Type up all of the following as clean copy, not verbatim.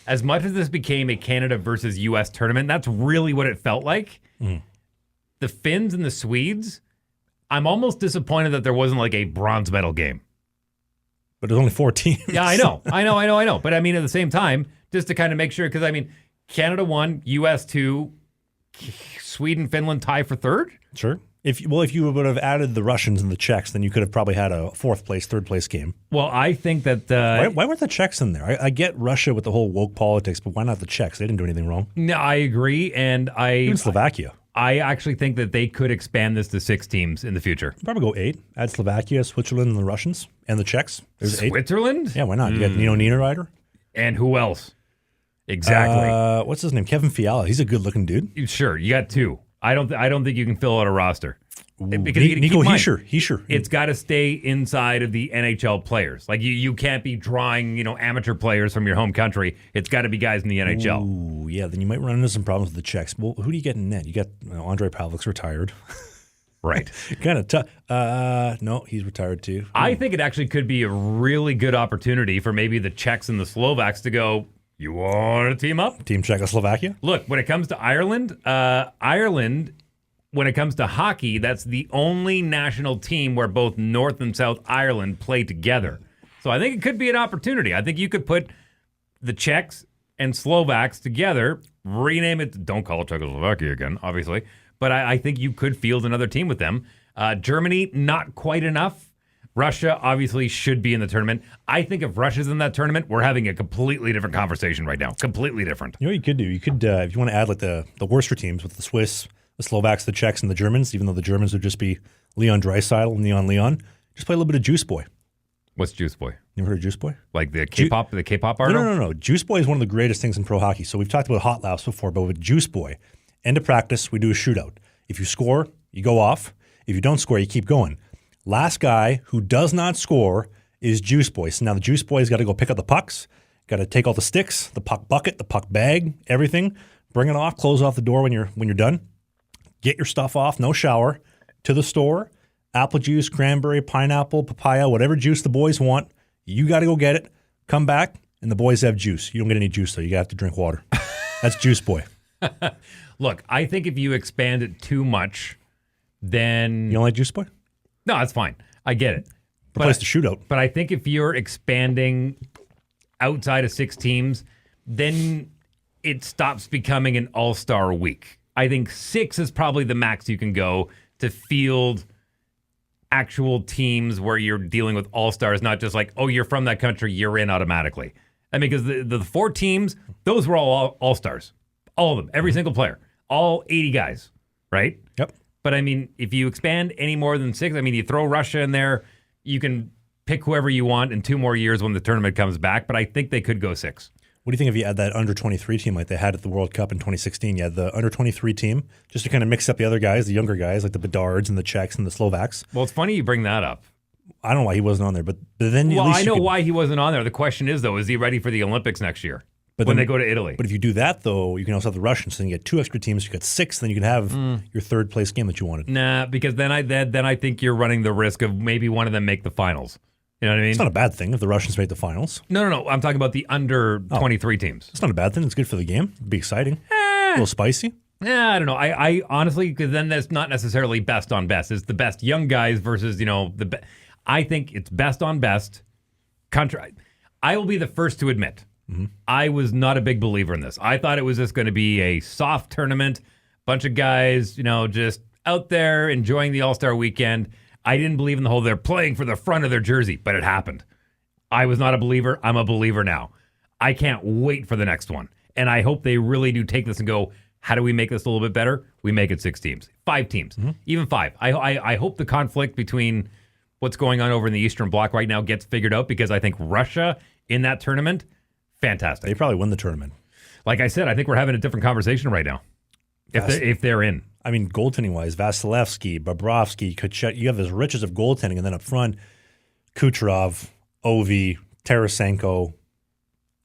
as much as this became a Canada versus U.S. tournament, that's really what it felt like. The Finns and the Swedes, I'm almost disappointed that there wasn't like a bronze medal game. But there's only 4 teams. Yeah, I know. But I mean, at the same time, just to kind of make sure, because I mean, Canada 1, U.S. 2, Sweden, Finland tie for third? Sure. If you would have added the Russians and the Czechs, then you could have probably had a 4th place, 3rd place game. Well, I think that... why weren't the Czechs in there? I get Russia with the whole woke politics, but why not the Czechs? They didn't do anything wrong. No, I agree, and Even Slovakia. I actually think that they could expand this to 6 teams in the future. Probably go 8. Add Slovakia, Switzerland, and the Russians, and the Czechs. There's 8. Switzerland? Yeah, why not? You got Nino Niederreiter. And who else? Exactly. What's his name? Kevin Fiala. He's a good-looking dude. Sure, you got 2. I don't think you can fill out a roster. Because Nico Hischier. It's got to stay inside of the NHL players. Like you can't be drawing, amateur players from your home country. It's got to be guys in the NHL. Ooh, yeah. Then you might run into some problems with the Czechs. Well, who do you get in net? You got Andrei Pavlik's retired. Right. Kind of tough. No, he's retired too. I think it actually could be a really good opportunity for maybe the Czechs and the Slovaks to go, you want to team up? Team Czechoslovakia? Look, when it comes to Ireland, when it comes to hockey, that's the only national team where both North and South Ireland play together. So I think it could be an opportunity. I think you could put the Czechs and Slovaks together, rename it, don't call it Czechoslovakia again, obviously, but I think you could field another team with them. Germany, not quite enough. Russia obviously should be in the tournament. I think if Russia's in that tournament, we're having a completely different conversation right now. Completely different. You know what you could do? You could, if you want to add like the worster teams with the Swiss, the Slovaks, the Czechs, and the Germans, even though the Germans would just be Leon Draisaitl and Leon, just play a little bit of Juice Boy. What's Juice Boy? You ever heard of Juice Boy? Like the K-pop artist? No. Juice Boy is one of the greatest things in pro hockey. So we've talked about hot laps before, but with Juice Boy, end of practice, we do a shootout. If you score, you go off. If you don't score, you keep going. Last guy who does not score is Juice Boy. So now the Juice Boy's got to go pick up the pucks, got to take all the sticks, the puck bucket, the puck bag, everything, bring it off, close off the door when you're done. Get your stuff off, no shower, to the store, apple juice, cranberry, pineapple, papaya, whatever juice the boys want. You got to go get it, come back, and the boys have juice. You don't get any juice, though. You have to drink water. That's Juice Boy. Look, I think if you expand it too much, then... You don't like Juice Boy? No, that's fine. I get it. Replace the shootout. But I think if you're expanding outside of 6 teams, then it stops becoming an all-star week. I think 6 is probably the max you can go to field actual teams where you're dealing with all-stars, not just like, oh, you're from that country, you're in automatically. I mean, because the 4 teams, those were all all-stars. All of them. Every single player. All 80 guys, right? Yep. But, I mean, if you expand any more than 6, I mean, you throw Russia in there, you can pick whoever you want in 2 more years when the tournament comes back, but I think they could go 6. What do you think if you add that under-23 team like they had at the World Cup in 2016? You had the under-23 team just to kind of mix up the other guys, the younger guys like the Bedards and the Czechs and the Slovaks. Well, it's funny you bring that up. I don't know why he wasn't on there, but then well, at least I know why he wasn't on there. The question is, though, is he ready for the Olympics next year when they go to Italy? But if you do that, though, you can also have the Russians. So then you get 2 extra teams. You get 6. Then you can have your 3rd place game that you wanted. Nah, because then I think you're running the risk of maybe one of them make the finals. You know what I mean? It's not a bad thing if the Russians make the finals. No. I'm talking about the under 23 teams. It's not a bad thing. It's good for the game. It'd be exciting. A little spicy. Yeah, I don't know. I honestly, because then that's not necessarily best on best. It's the best young guys versus, I think it's best on best. I will be the first to admit, I was not a big believer in this. I thought it was just going to be a soft tournament, bunch of guys, just out there enjoying the All-Star weekend. I didn't believe in the whole they're playing for the front of their jersey, but it happened. I was not a believer. I'm a believer now. I can't wait for the next one. And I hope they really do take this and go, how do we make this a little bit better? We make it 6 teams, 5 teams, even 5. I hope the conflict between what's going on over in the Eastern Bloc right now gets figured out, because I think Russia in that tournament, fantastic. They probably win the tournament. Like I said, I think we're having a different conversation right now if they're in. I mean, goaltending-wise, Vasilevsky, Bobrovsky, Kachuk, you have this riches of goaltending, and then up front, Kucherov, Ovi, Tarasenko.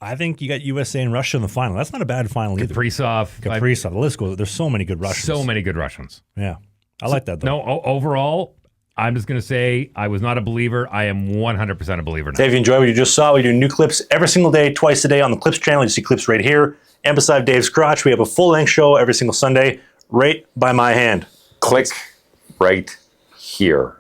I think you got USA and Russia in the final. That's not a bad final either. Kaprizov. The list goes. There's so many good Russians. So many good Russians. Yeah. I like that, though. No, overall, I'm just going to say I was not a believer. I am 100% a believer now. Dave, if you enjoyed what you just saw, we do new clips every single day, twice a day on the Clips channel. You see clips right here. And beside Dave's crotch, we have a full-length show every single Sunday, right by my hand. Click right here.